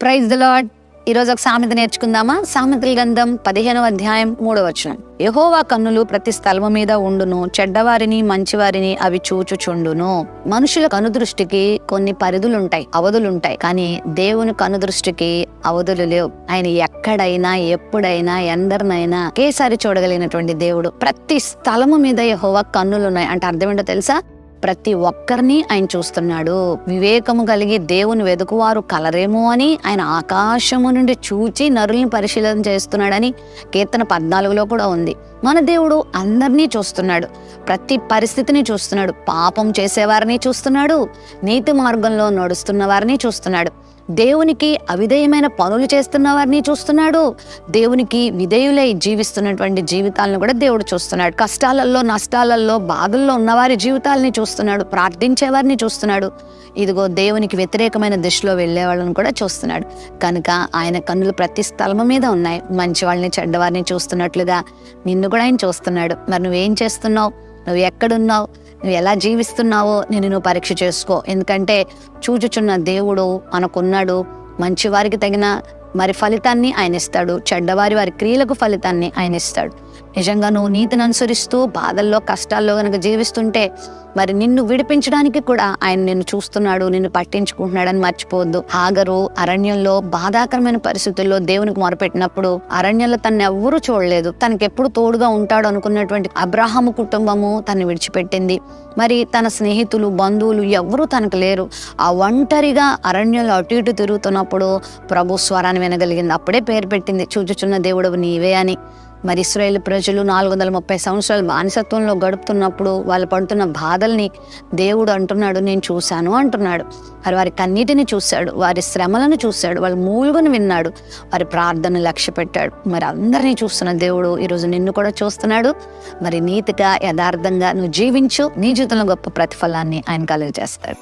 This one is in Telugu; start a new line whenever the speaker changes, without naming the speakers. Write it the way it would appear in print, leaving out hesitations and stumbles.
Praise the lord. ఈరోజు ఒక సామెత నేర్చుకుందామా? సామెతల గ్రంథం 15వ అధ్యాయం 3వ వచనం. యెహోవా కన్నులు ప్రతి స్థలము మీద ఉండును, చెడ్డవారిని మంచివారిని అవి చూచుచుండును. మనుషుల కనుదృష్టికి కొన్ని పరిధులుంటాయి, అవధులుంటాయి. కానీ దేవుని కనుదృష్టికి అవధులు లేవు. ఆయన ఎక్కడైనా ఎప్పుడైనా ఎందరినైనా ఒకేసారి చూడగలిగినటువంటి దేవుడు. ప్రతి స్థలము మీద యెహోవా కన్నులున్నాయి అంటే అర్థం ఏంటో తెలుసా? ప్రతి ఒక్కరిని ఆయన చూస్తున్నాడు. వివేకము కలిగి దేవుని వెదుకువారు కలరేమో అని ఆయన ఆకాశము నుండి చూచి నరుల్ని పరిశీలన చేస్తున్నాడని కీర్తన 14లో కూడా ఉంది. మన దేవుడు అందరినీ చూస్తున్నాడు, ప్రతి పరిస్థితిని చూస్తున్నాడు. పాపం చేసేవారిని చూస్తున్నాడు, నీతి మార్గంలో నడుస్తున్న వారిని చూస్తున్నాడు, దేవునికి అవిధేయమైన పనులు చేస్తున్న వారిని చూస్తున్నాడు, దేవునికి విధేయులై జీవిస్తున్నటువంటి జీవితాలను కూడా దేవుడు చూస్తున్నాడు. కష్టాలలో, నష్టాలలో, బాధల్లో ఉన్నవారి జీవితాలని చూస్తున్నాడు, ప్రార్థించే వారిని చూస్తున్నాడు. ఇదిగో దేవునికి వ్యతిరేకమైన దిశలో వెళ్లే వాళ్ళని కూడా చూస్తున్నాడు. కనుక ఆయన కన్నులు ప్రతి స్థలము మీద ఉన్నాయి. మంచి వాళ్ళని చెడ్డవారిని చూస్తున్నట్లుగా నిన్ను కూడా ఆయన చూస్తున్నాడు. మరి నువ్వేం చేస్తున్నావు? నువ్వు ఎక్కడున్నావు? నువ్వు ఎలా జీవిస్తున్నావో నువ్వు పరీక్ష చేసుకో. ఎందుకంటే చూచుచున్న దేవుడు మనకున్నాడు. మంచి వారికి తగిన ఫలితాన్ని ఆయన ఇస్తాడు, చెడ్డవారి వారి క్రియలకు ఫలితాన్ని ఆయన ఇస్తాడు. నిజంగా నువ్వు నీతిని అనుసరిస్తూ బాధల్లో కష్టాల్లో గనక జీవిస్తుంటే మరి నిన్ను విడిపించడానికి కూడా ఆయన నిన్ను చూస్తున్నాడు, నిన్ను పట్టించుకుంటున్నాడని మర్చిపోవద్దు. హాగరు అరణ్యంలో బాధాకరమైన పరిస్థితుల్లో దేవునికి మొరపెట్టినప్పుడు అరణ్యంలో తనని ఎవ్వరూ చూడలేదు. తనకి ఎప్పుడు తోడుగా ఉంటాడు అనుకున్నటువంటి అబ్రాహాము కుటుంబము తనని విడిచిపెట్టింది. మరి తన స్నేహితులు, బంధువులు ఎవ్వరూ తనకు లేరు. ఆ ఒంటరిగా అరణ్యంలో అటు ఇటు తిరుగుతున్నప్పుడు ప్రభు స్వరాన్ని వినగలిగింది. అప్పుడే పేరు పెట్టింది, చూచుచున్న దేవుడు నీవే అని. మరి ఇశ్రాయేల్ ప్రజలు 430 సంవత్సరాలు బానిసత్వంలో గడుపుతున్నప్పుడు వాళ్ళు పడుతున్న బాధల్ని దేవుడు అంటున్నాడు, నేను చూశాను అంటున్నాడు. మరి వారి కన్నీటిని చూశాడు, వారి శ్రమలను చూశాడు, వాళ్ళ మూలుగును విన్నాడు, వారి ప్రార్థనను లక్ష్య పెట్టాడు. మరి అందరినీ చూస్తున్న దేవుడు ఈరోజు నిన్ను కూడా చూస్తున్నాడు. మరి నీతిగా యథార్థంగా నువ్వు జీవించు, నీ జీవితంలో గొప్ప ప్రతిఫలాన్ని ఆయన కలుగజేస్తాడు.